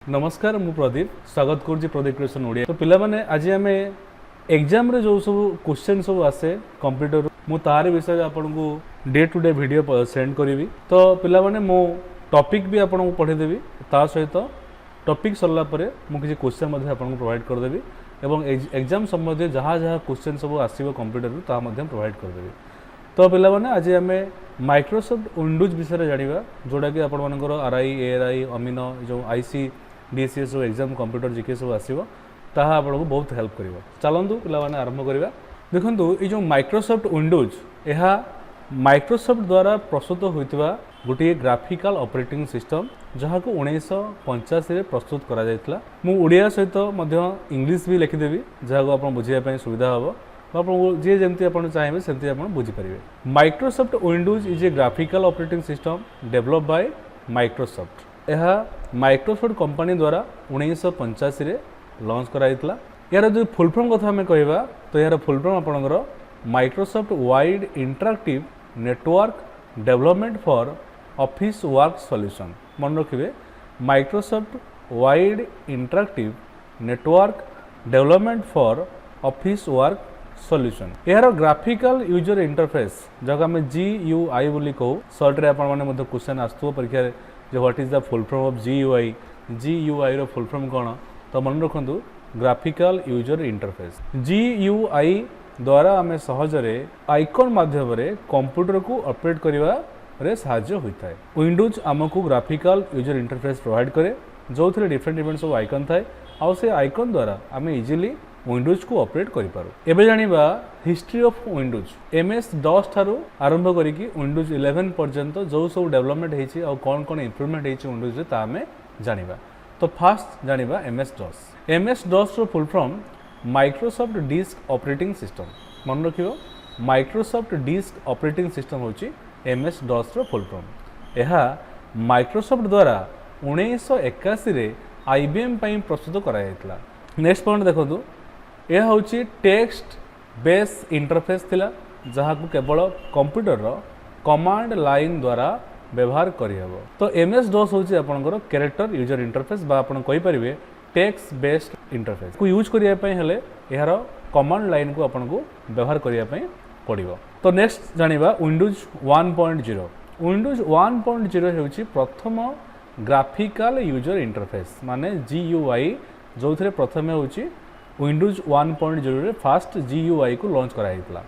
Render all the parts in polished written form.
नमस्कार मु प्रदीप स्वागत करुँच प्रदीप क्रिएशन ओडिया। तो पिला माने आज आम एग्जाम रे जो सब क्वेश्चन सब आसे कंप्यूटर मु तार विषय आपको day to day video send करी। तो पिला माने मो टॉपिक भी आपको पठेदेवी ता सहित टॉपिक सरला परे मु किसी क्वेश्चन आपको प्रोवाइड करदेवी एवं एग्जाम संबंधी जहाँ जहाँ क्वेश्चन सब आसो कंप्यूटर ता प्रोवाइड करदेवी। तो पिला माने आज आम माइक्रोसॉफ्ट विंडोज विषय जानिबा जोड़ा कि आपण मानकर आरआई एआरआई अमीन जो ICDS जो एग्जाम कंप्यूटर जीके सब आसीबो ताहा आपको बहुत हेल्प करिवो। चलंतु पिला माने आरंभ करिबा। देखंतु ए जो माइक्रोसॉफ्ट विंडोज एहा माइक्रोसॉफ्ट द्वारा प्रस्तुत होइतबा गोटे ग्राफिकल ऑपरेटिंग सिस्टम जहाँ को 1985 रे प्रस्तुत करा जायतला। मु ओडिया सहित मध्य इंग्लिश भी लिखिदेवी जहाँ को आपण बुझिया पय सुविधा हबो जी जमती आप चाहिए सेमती आप बुझीपारे। Microsoft Windows is a graphical operating system develop by Microsoft. यह माइक्रोसॉफ्ट कंपनी द्वारा 1985 रे लॉन्च कराइतला। यार जो फुल फॉर्म कथा हमें कहबा तो यार फुल फॉर्म आपनकर Microsoft wide interactive network development for office work solution. मन रखिए Microsoft wide interactive network development for office work solution. यार ग्राफिकल यूजर इंटरफेस जगह में GUI बोली कहू सर्ट रे आपण माने क्वेश्चन आस्तु परीक्षा रे जो what is the full form of GUI रो फुल फॉर्म कोन तो मन रखंतु ग्राफिकल यूजर इंटरफेस। GUI द्वारा आमे सहज रे आइकन माध्यम रे कंप्यूटर को ऑपरेट करिवा रे सहाय्य होइथाय। विंडोज हमकु ग्राफिकल यूजर इंटरफेस प्रोवाइड करे जो थरे डिफरेंट डिफरेंट सब आइकन थाए आ से आइकन द्वारा आमे इजीली विंडोज को ऑपरेट करि पारो। एबे जानिबा हिस्ट्री ऑफ विंडोज MS-DOS थारो आरंभ करी कि विंडोज 11 पर्यंत जो सब डेवलपमेंट हेछि और कोन कोन इंप्रूवमेंट हेछि विंडोज रे ता हमें जानिबा। तो फास्ट जानिबा MS-DOS रो full form Microsoft disk operating system. मन रखियो माइक्रोसॉफ्ट डिस्क ऑपरेटिंग सिस्टम होछि MS-DOS रो फुल फॉर्म। एहा माइक्रोसॉफ्ट द्वारा 1981 रे IBM पई प्रस्तुत करा जायतला। नेक्स्ट पॉइंट देखो यह हूँ टेक्स्ट बेस इंटरफेस थिला जहाँ को केवल कंप्यूटर रो कमांड लाइन द्वारा व्यवहार करिहबो। तो MS-DOS हूँ आपनकर कैरेक्टर यूजर इंटरफेस बा आपन कहि परिबे टेक्स्ट बेस्ड इंटरफेस को यूज करिया पय हेले यार कमांड लाइन को आपन को व्यवहार करिया पय पड़िबो। तो नेक्स्ट जानिबा विंडोज 1.0। विंडोज 1.0 हेउची प्रथम ग्राफिकल यूजर इंटरफेस माने GUI जो थे प्रथम हूँ विंडोज 1.0 रे फास्ट GUI को लॉन्च कराइतला।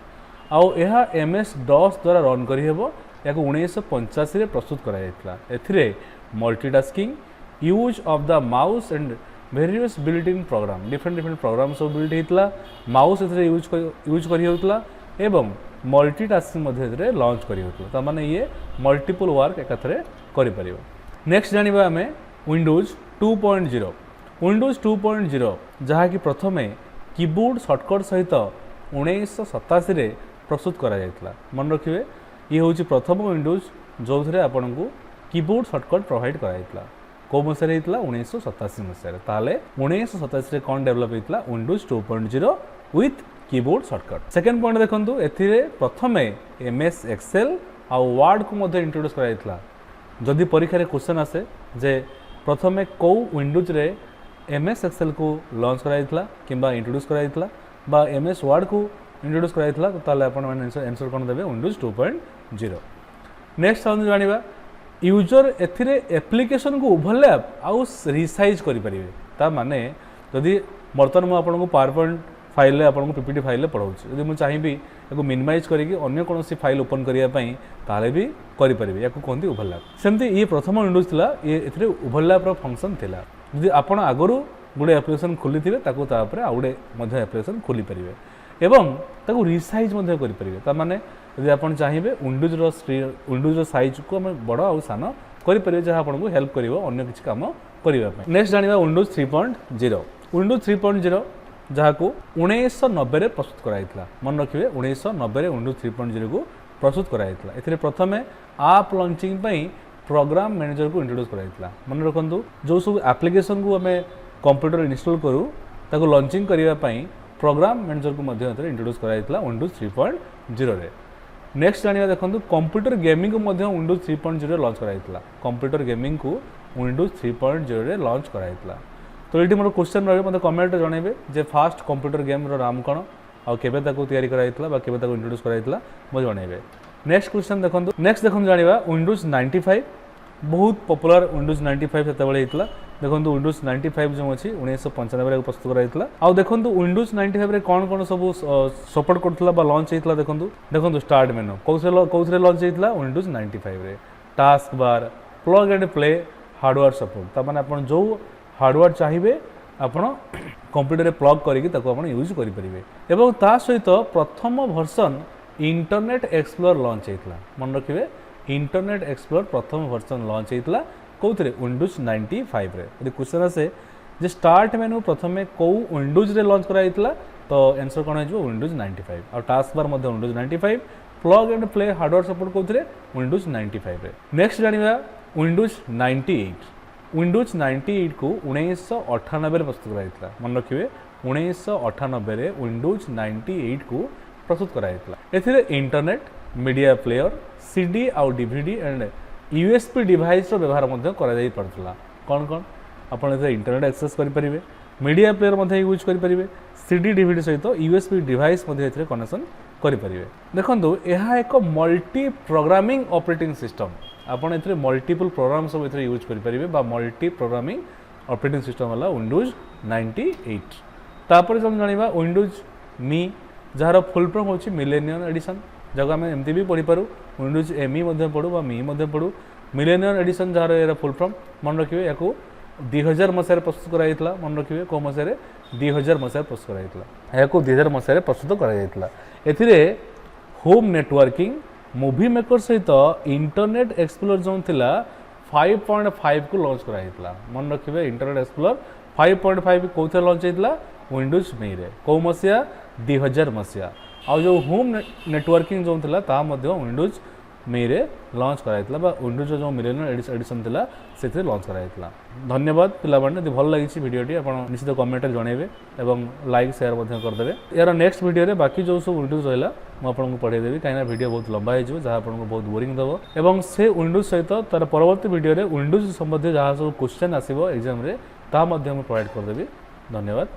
आउ यह MS-DOS द्वारा रन करिहेबो याको 1985 रे प्रस्तुत कराइतला। एथिरे multitasking use of the mouse and various built in program different program सब बिल्ट हेतला माउस एथिरे यूज करि होतला एवं मल्टीटास्किंग मध्ये एथिरे लॉन्च करि होतला। त माने ये मल्टीपल वर्क एकाथरे करि परिबो। नेक्स्ट जानिबा हमें विंडोज 2.0। विंडोज 2.0 जहाँ कि प्रथमे कीबोर्ड शॉर्टकट सहित 1987 रे प्रस्तुत करा जायतला। मन रखिए ये हूँ प्रथम विंडोज जो थे आपन को कीबोर्ड शॉर्टकट प्रोवाइड करा जायतला। को मसरे हेतला 1987 मसरे। ताले 1987 रे कोन डेवलप हेतला Windows 2.0 with keyboard shortcut. Second point देखंतु एथिरे प्रथमे MS एक्सेल आ वर्ड को मध्य इंट्रोड्यूस करा जायतला। जदि परीक्षा रे क्वेश्चन आसे जे प्रथमे को विंडोज रे MS एक्सेल को लॉन्च कराइतला किंबा इंट्रोड्यूस कराइतला बा MS वर्ड को इंट्रोड्यूस कराइतला तो ताले आपण माने आंसर कोन देबे विंडोज 2.0। नेक्स्ट हम जानिबा यूजर एथिरे एप्लीकेशन को ओवरलैप आउ रिसाइज करि परिबे। ता माने जदि वर्तमान मु आपन को पावरपॉइंट फाइल रे आपन को PPT फाइल रे पढाउछि जदि मु चाहिबी एको मिनिमाइज करिकि अन्य कोनोसी फाइल ओपन करिया पई ताले भी करि परिबे याको कोनती ओवरलैप। सेमती ये प्रथम विंडोज थिला ये एथिरे ओवरलैप रो फंक्शन थिला। यदि आपण आगरू गोटे एप्लिकेशन खोली थे ताको तापर आ गोटे मध्य एप्लिकेशन खोली परिबे एवं ताको रिसाइज मध्य करि परिबे। ता माने यदि आपण चाहिबे विंडोज रो साइज को हम बड़ आ सान करि परिबे जहा आपण को हेल्प करिवो अन्य किछ काम करिवा पय। Next जानिबा Windows 3.0। विंडोज 3.0 जहा को 1990 रे प्रस्तुत कराइतला। मन रखिबे 1990 रे विंडोज 3.0 को प्रस्तुत कराइतला। एथिरे प्रथमे आप लॉन्चिंग पई प्रोग्राम मैनेजर को इंट्रोड्यूस कराइतला। मन रखंतु जो सब एप्लिकेशन को हमें कंप्यूटर इंस्टॉल करू ताको लॉन्चिंग करिवा पई प्रोग्राम मैनेजर को मध्य इंट्रोड्यूस कराइतला विंडोज 3.0 रे। नेक्स्ट जानिबा देखंतु कंप्यूटर गेमिंग को मध्य विंडोज 3.0 लॉन्च कराइतला। कंप्यूटर गेमिंग को विंडोज 3.0 रे लॉन्च कराइतला। तो ये मोर क्वेश्चन रहे मतलब कमेंट जनइबे जे फास्ट कंप्यूटर गेम रो नाम कोन आ केबे ताको तयारी कराइतला बा केबे ताको इंट्रोड्यूस कराइतला मो जनइबे। नेक्स्ट क्वेश्चन देखंतु नेक्स्ट देखंतु जानिबा विंडोज 95 बहुत पॉपुलर विंडोज 95 सेते बेले हितला। देखंतु विंडोज 95 जो अछि 1995 रे प्रस्तुत कराइतला। आ देखंतु विंडोज 95 रे कोन सब सपोर्ट करथला बा लॉन्च हितला। देखंतु स्टार्ट मेनू कोथरे लॉन्च हितला विंडोज 95 रे task bar plug and play hardware support ता माने आपण जो हार्डवेयर चाहिए आपण कंप्यूटर रे प्लग करिक ताको आपण यूज करि परिबे। एवं ता सहित प्रथम वर्जन इंटरनेट एक्सप्लोरर लॉन्च हेतला। मन रखिबे इंटरनेट एक्सप्लोरर प्रथम वर्जन लॉन्च हेतला कोथरे विंडोज 95 रे। यदि क्वेश्चन आसे जे स्टार्ट मेनू प्रथमे को विंडोज रे लॉन्च करा हेतला तो आंसर कोन हेजो विंडोज 95 और टास्क बार मध्ये Windows 95 plug and play hardware support कोथरे विंडोज 95 रे। नेक्स्ट जानिबा विंडोज 98 विंडोज 98 को 1998 रे प्रस्तुत कराइतला। मन रखिबे 1998 रे विंडोज 98 को प्रस्तुत कराइतला। एथिरे इंटरनेट मीडिया प्लेयर सीडी आउ डीवीडी एंड यूएसबी डिवाइस रो व्यवहार मध्ये करा जाई पड़तला। कोन आपण एथे इंटरनेट एक्सेस करि परिबे मीडिया प्लेयर मध्ये यूज करि परिबे सीडी डीवीडी सहित यूएसबी डिवाइस मध्ये एथिरे कनेक्शन करि परिबे। देखंतु एहा एक मल्टी प्रोग्रामिंग ऑपरेटिंग सिस्टम आपण एथिरे मल्टीपल प्रोग्राम सब एथिरे यूज करि परिबे बा मल्टी प्रोग्रामिंग ऑपरेटिंग सिस्टम वाला विंडोज 98। तापर हम जानिबा विंडोज मी जहार फुल फॉर्म होची मिलेनियम एडिशन जगह में एमती भी पढ़ी पारू विंडोज एमई मध्ये पढ़ू बा मी मध्ये पढ़ू मिलेनियम एडिशन जहार एरा फुल फॉर्म मन रखिबे याको 2000 मसिया प्रस्तुत कराइतला। मन रखिबे को मसिया रे 2000 मसिया प्रस्तुत कराइतला। याको 2000 मसिया रे प्रस्तुत कराइतला। एथिरे होम नेटवर्किंग मूवी मेकर सहित इंटरनेट एक्सप्लोरर जो थिला 5.5 को लॉन्च कराइतला। मन रखिबे इंटरनेट एक्सप्लोरर 5.5 कोथे लॉन्च हेतला विंडोज मी रे को मसिया 2000 मसिया आ जो होम नेटवर्किंग जो थिला ता मध्ये विंडोज मी रे लॉन्च कराइतला बा विंडोज जो मिलेनियम एडिशन थिला सेथे लॉन्च कराइतला। धन्यवाद पिला माने यदि भल लागिछि वीडियोटी आपण निश्चित कमेंट रे जणेबे एवं लाइक शेयर मध्ये कर देबे। यार नेक्स्ट वीडियो रे बाकी जो सब विंडोज रहला म आपन को पढे देबी काइना वीडियो बहुत लंबा हे जो जहा आपन को बहुत बोरिंग दबो एवं से विंडोज सहित तार परवर्ती वीडियो रे विंडोज संबंधी जहा सब क्वेश्चन आसीबो एग्जाम रे ता मध्ये हम प्रोवाइड कर देबी। धन्यवाद।